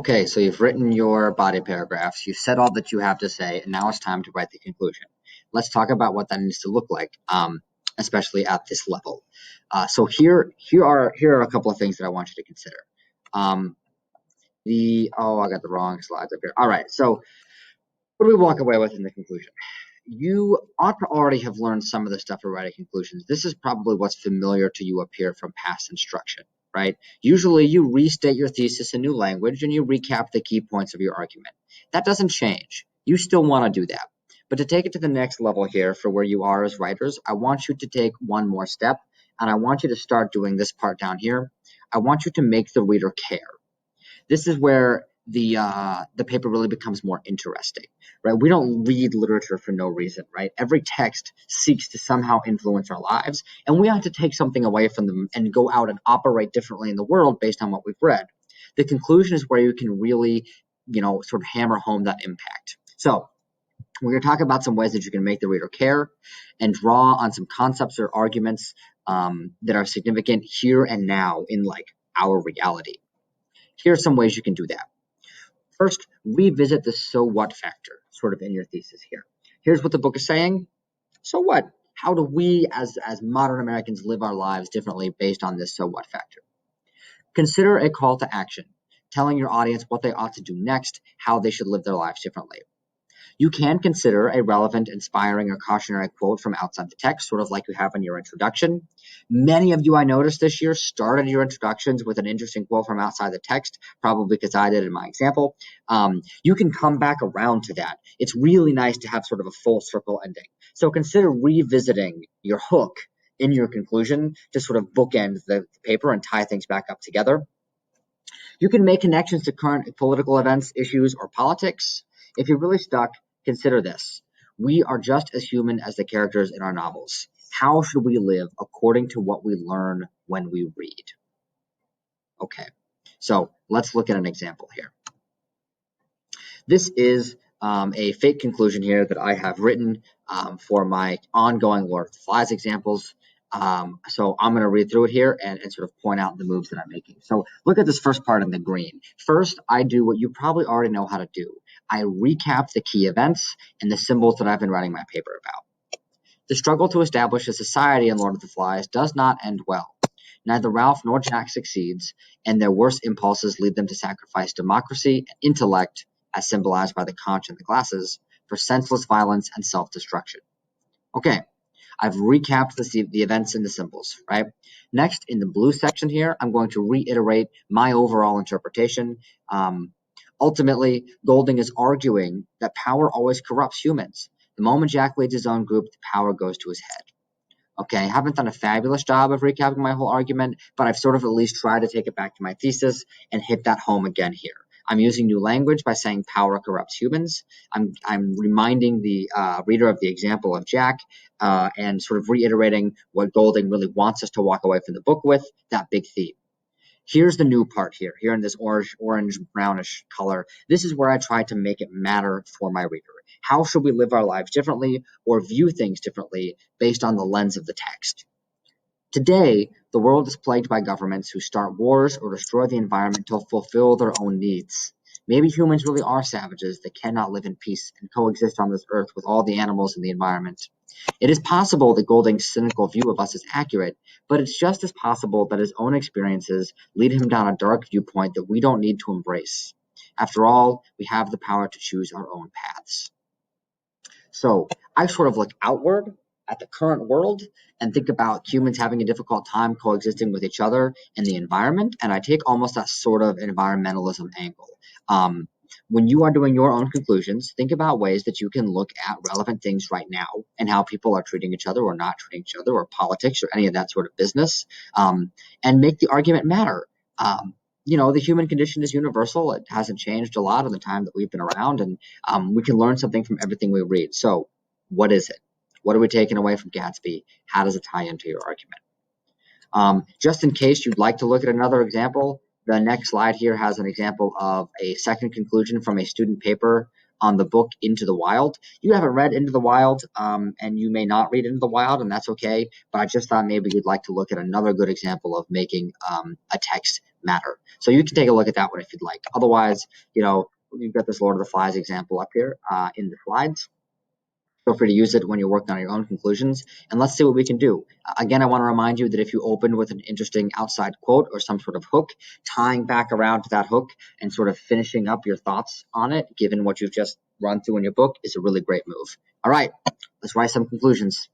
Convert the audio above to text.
Okay, so you've written your body paragraphs, you've said all that you have to say, and now it's time to write the conclusion. Let's talk about what that needs to look like, especially at this level. So here are a couple of things that I want you to consider. Um, I got the wrong slides up here. All right, so what do we walk away with in the conclusion? You ought to already have learned some of the stuff for writing conclusions. This is probably what's familiar to you up here from past instruction, right? Usually you restate your thesis in new language and you recap the key points of your argument. That doesn't change. You still want to do that. But to take it to the next level here for where you are as writers, I want you to take one more step, and I want you to start doing this part down here. I want you to make the reader care. This is where the paper really becomes more interesting, right? We don't read literature for no reason, right? Every text seeks to somehow influence our lives, and we have to take something away from them and go out and operate differently in the world based on what we've read. The conclusion is where you can really, sort of hammer home that impact. So we're going to talk about some ways that you can make the reader care and draw on some concepts or arguments that are significant here and now in like our reality. Here are some ways you can do that. First, revisit the so what factor sort of in your thesis here. Here's what the book is saying. So what? How do we as modern Americans live our lives differently based on this so what factor? Consider a call to action, telling your audience what they ought to do next, how they should live their lives differently. You can consider a relevant, inspiring, or cautionary quote from outside the text, sort of like you have in your introduction. Many of you, I noticed this year, started your introductions with an interesting quote from outside the text, probably because I did in my example. You can come back around to that. It's really nice to have sort of a full circle ending. So consider revisiting your hook in your conclusion to sort of bookend the paper and tie things back up together. You can make connections to current political events, issues, or politics. If you're really stuck, consider this. We are just as human as the characters in our novels. How should we live according to what we learn when we read? Okay, so let's look at an example here. This is a fake conclusion here that I have written for my ongoing Lord of the Flies examples. So I'm going to read through it here and sort of point out the moves that I'm making. So look at this first part in the green. First, I do what you probably already know how to do. I recap the key events and the symbols that I've been writing my paper about. The struggle to establish a society in Lord of the Flies does not end well. Neither Ralph nor Jack succeeds, and their worst impulses lead them to sacrifice democracy and intellect, as symbolized by the conch and the glasses, for senseless violence and self-destruction. Okay, I've recapped the events and the symbols, right? Next, in the blue section here, I'm going to reiterate my overall interpretation. Ultimately, Golding is arguing that power always corrupts humans. The moment Jack leads his own group, the power goes to his head. Okay, I haven't done a fabulous job of recapping my whole argument, but I've sort of at least tried to take it back to my thesis and hit that home again here. I'm using new language by saying power corrupts humans. I'm reminding the reader of the example of Jack and sort of reiterating what Golding really wants us to walk away from the book with, that big theme. Here's the new part here in this orange brownish color. This is where I try to make it matter for my reader. How should we live our lives differently or view things differently based on the lens of the text? Today, the world is plagued by governments who start wars or destroy the environment to fulfill their own needs. Maybe humans really are savages that cannot live in peace and coexist on this earth with all the animals in the environment. It is possible that Golding's cynical view of us is accurate, but it's just as possible that his own experiences lead him down a dark viewpoint that we don't need to embrace. After all, we have the power to choose our own paths. So I sort of look outward at the current world and think about humans having a difficult time coexisting with each other and the environment, and I take almost that sort of environmentalism angle. When you are doing your own conclusions, think about ways that you can look at relevant things right now and how people are treating each other or not treating each other or politics or any of that sort of business, and make the argument matter. The human condition is universal. It hasn't changed a lot in the time that we've been around, and we can learn something from everything we read. So what is it? What are we taking away from Gatsby? How does it tie into your argument? Just in case you'd like to look at another example, the next slide here has an example of a second conclusion from a student paper on the book Into the Wild. You haven't read Into the Wild, and you may not read Into the Wild, and that's okay, but I just thought maybe you'd like to look at another good example of making a text matter. So you can take a look at that one if you'd like. Otherwise, you've got this Lord of the Flies example up here in the slides. Feel free to use it when you're working on your own conclusions, and let's see what we can do. Again, I want to remind you that if you open with an interesting outside quote or some sort of hook, tying back around to that hook and sort of finishing up your thoughts on it, given what you've just run through in your book, is a really great move. All right, let's write some conclusions.